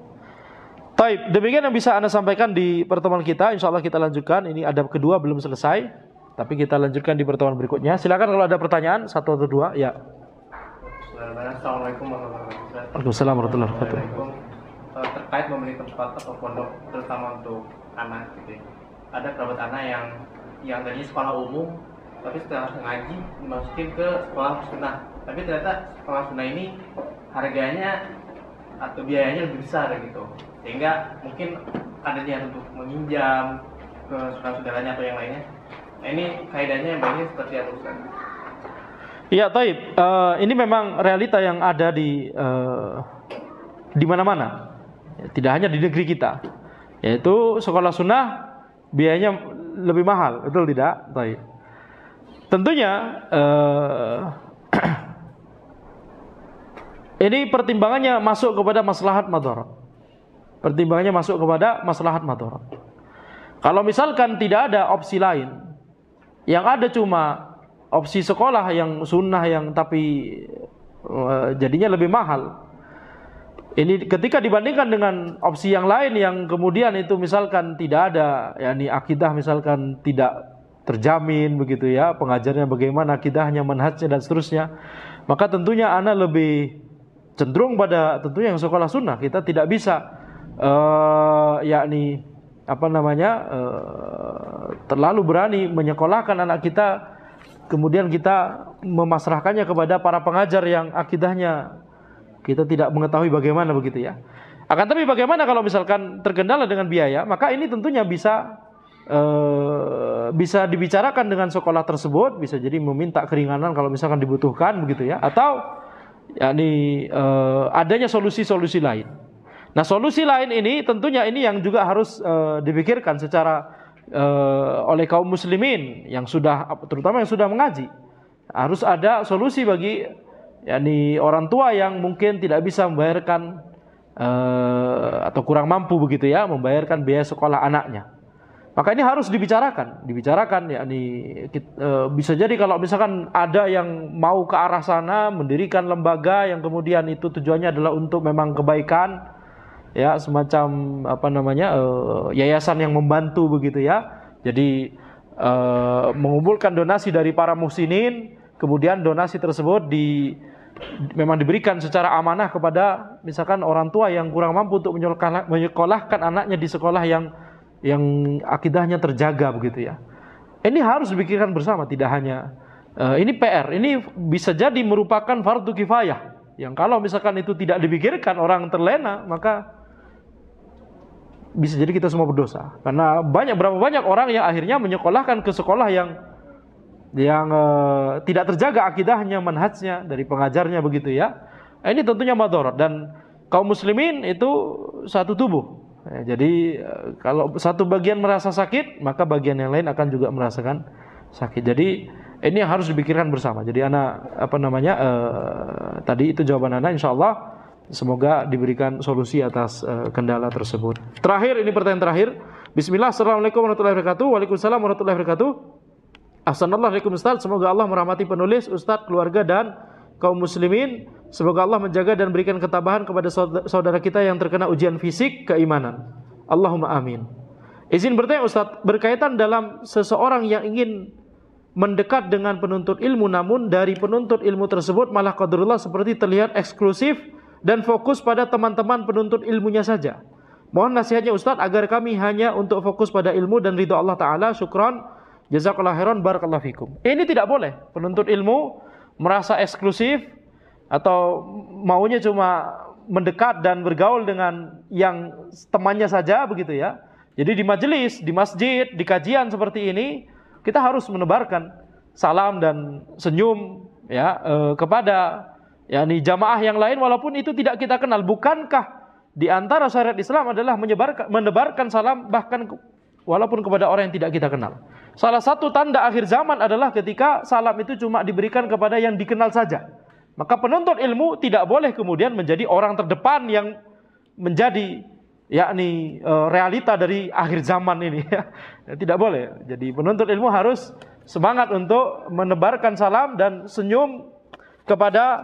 Taib, demikian yang bisa Anda sampaikan di pertemuan kita. Insyaallah kita lanjutkan. Ini adab kedua belum selesai, tapi kita lanjutkan di pertemuan berikutnya. Silakan kalau ada pertanyaan satu atau dua, ya. Assalamualaikum warahmatullahi wabarakatuh. Waalaikumsalam warahmatullahi wabarakatuh. Terkait memilih tempat atau pondok terutama untuk anak gitu, ada kerabat anak yang tadinya sekolah umum, tapi setelah ngaji dimasukin ke sekolah sunnah. tapi ternyata sekolah sunnah ini harganya atau biayanya lebih besar gitu, sehingga mungkin ada niat untuk meminjam ke saudara-saudaranya atau yang lainnya. Nah, ini kaidahnya yang baiknya seperti apa Ustaz? Iya, taib. Ini memang realita yang ada di mana-mana. Tidak hanya di negeri kita. Yaitu sekolah sunnah biayanya lebih mahal, betul tidak? Taib. Tentunya ini pertimbangannya masuk kepada maslahat madarat. Pertimbangannya masuk kepada maslahat madarat. Kalau misalkan tidak ada opsi lain, yang ada cuma opsi sekolah yang sunnah yang tapi jadinya lebih mahal. Ini ketika dibandingkan dengan opsi yang lain yang kemudian itu misalkan tidak ada, yakni akidah misalkan tidak terjamin begitu ya, pengajarnya bagaimana, akidahnya, manhajnya dan seterusnya, maka tentunya ana lebih cenderung pada tentunya yang sekolah sunnah. Kita tidak bisa yakni terlalu berani menyekolahkan anak kita kemudian kita memasrahkannya kepada para pengajar yang akidahnya kita tidak mengetahui bagaimana begitu ya. Akan tapi bagaimana kalau misalkan terkendala dengan biaya, maka ini tentunya bisa dibicarakan dengan sekolah tersebut, bisa jadi meminta keringanan kalau misalkan dibutuhkan begitu ya, atau yakni adanya solusi-solusi lain. Nah, solusi lain ini tentunya ini yang juga harus dipikirkan secara oleh kaum muslimin yang sudah, terutama yang sudah mengaji. Harus ada solusi bagi yakni orang tua yang mungkin tidak bisa membayarkan atau kurang mampu begitu ya, membayarkan biaya sekolah anaknya. Maka ini harus dibicarakan yakni bisa jadi kalau misalkan ada yang mau ke arah sana mendirikan lembaga yang kemudian itu tujuannya adalah untuk memang kebaikan ya, semacam yayasan yang membantu begitu ya. Jadi mengumpulkan donasi dari para muhsinin, kemudian donasi tersebut memang diberikan secara amanah kepada misalkan orang tua yang kurang mampu untuk menyekolahkan anaknya di sekolah yang akidahnya terjaga begitu ya. Ini harus dipikirkan bersama, tidak hanya ini PR, ini bisa jadi merupakan fardu kifayah yang kalau misalkan itu tidak dipikirkan, orang terlena, maka bisa jadi kita semua berdosa. Karena berapa banyak orang yang akhirnya menyekolahkan ke sekolah yang tidak terjaga akidahnya, manhajnya dari pengajarnya begitu ya. Ini tentunya madarat, dan kaum muslimin itu satu tubuh. Ya, jadi kalau satu bagian merasa sakit, maka bagian yang lain akan juga merasakan sakit. Jadi ini yang harus dipikirkan bersama. Jadi tadi itu jawaban anak, insyaallah semoga diberikan solusi atas kendala tersebut. Terakhir, ini pertanyaan terakhir. Bismillah, assalamualaikum warahmatullahi wabarakatuh. Waalaikumsalam warahmatullahi wabarakatuh. Assalamualaikum Ustaz, semoga Allah merahmati penulis, Ustaz, keluarga dan kaum muslimin. Semoga Allah menjaga dan berikan ketabahan kepada saudara kita yang terkena ujian fisik keimanan. Allahumma amin. Izin bertanya Ustaz, berkaitan dalam seseorang yang ingin mendekat dengan penuntut ilmu, namun dari penuntut ilmu tersebut malah qadarullah seperti terlihat eksklusif dan fokus pada teman-teman penuntut ilmunya saja. Mohon nasihatnya Ustaz agar kami hanya untuk fokus pada ilmu dan ridha Allah Ta'ala. Syukran, jazakallahu khairan, barakallahu fikum. Ini tidak boleh. Penuntut ilmu merasa eksklusif atau maunya cuma mendekat dan bergaul dengan yang temannya saja begitu ya. Jadi di majelis, di masjid, di kajian seperti ini kita harus menebarkan salam dan senyum ya kepada yakni jamaah yang lain walaupun itu tidak kita kenal. Bukankah di antara syariat Islam adalah menebarkan salam bahkan walaupun kepada orang yang tidak kita kenal. Salah satu tanda akhir zaman adalah ketika salam itu cuma diberikan kepada yang dikenal saja. Maka penuntut ilmu tidak boleh kemudian menjadi orang terdepan yang menjadi yakni realita dari akhir zaman ini ya. Tidak boleh. Jadi penuntut ilmu harus semangat untuk menebarkan salam dan senyum kepada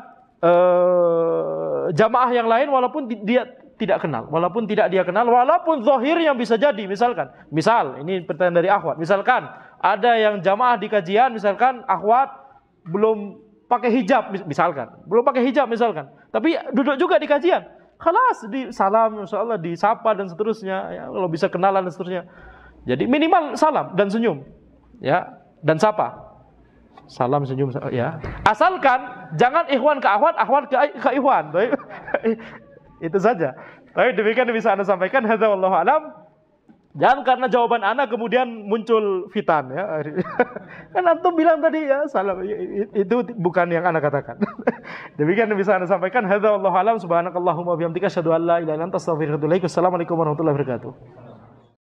jamaah yang lain walaupun dia tidak kenal, walaupun tidak dia kenal, walaupun zahirnya bisa jadi misal ini pertanyaan dari akhwat, misalkan ada yang jamaah di kajian, misalkan akhwat belum pakai hijab misalkan, tapi duduk juga di kajian, khalas di salam insyaallah, disapa dan seterusnya ya, kalau bisa kenalan dan seterusnya. Jadi minimal salam dan senyum ya, dan sapa. Salam senyum ya. Asalkan Jangan ikhwan ke akhwat, akhwat ke ikhwan. Baik. Itu saja. Tapi demikian yang bisa Anda sampaikan. Hadza wallahu alam. Jangan karena jawaban Anda kemudian muncul fitan ya. Kan antum bilang tadi ya salah, itu bukan yang Anda katakan. Demikian yang bisa Anda sampaikan. Hadza wallahu alam. Subhanakallahumma wa bihamdika asyhadu an la ilaha illa anta astaghfiruka wa atubu ilaik. Wassalamualaikum warahmatullahi wabarakatuh.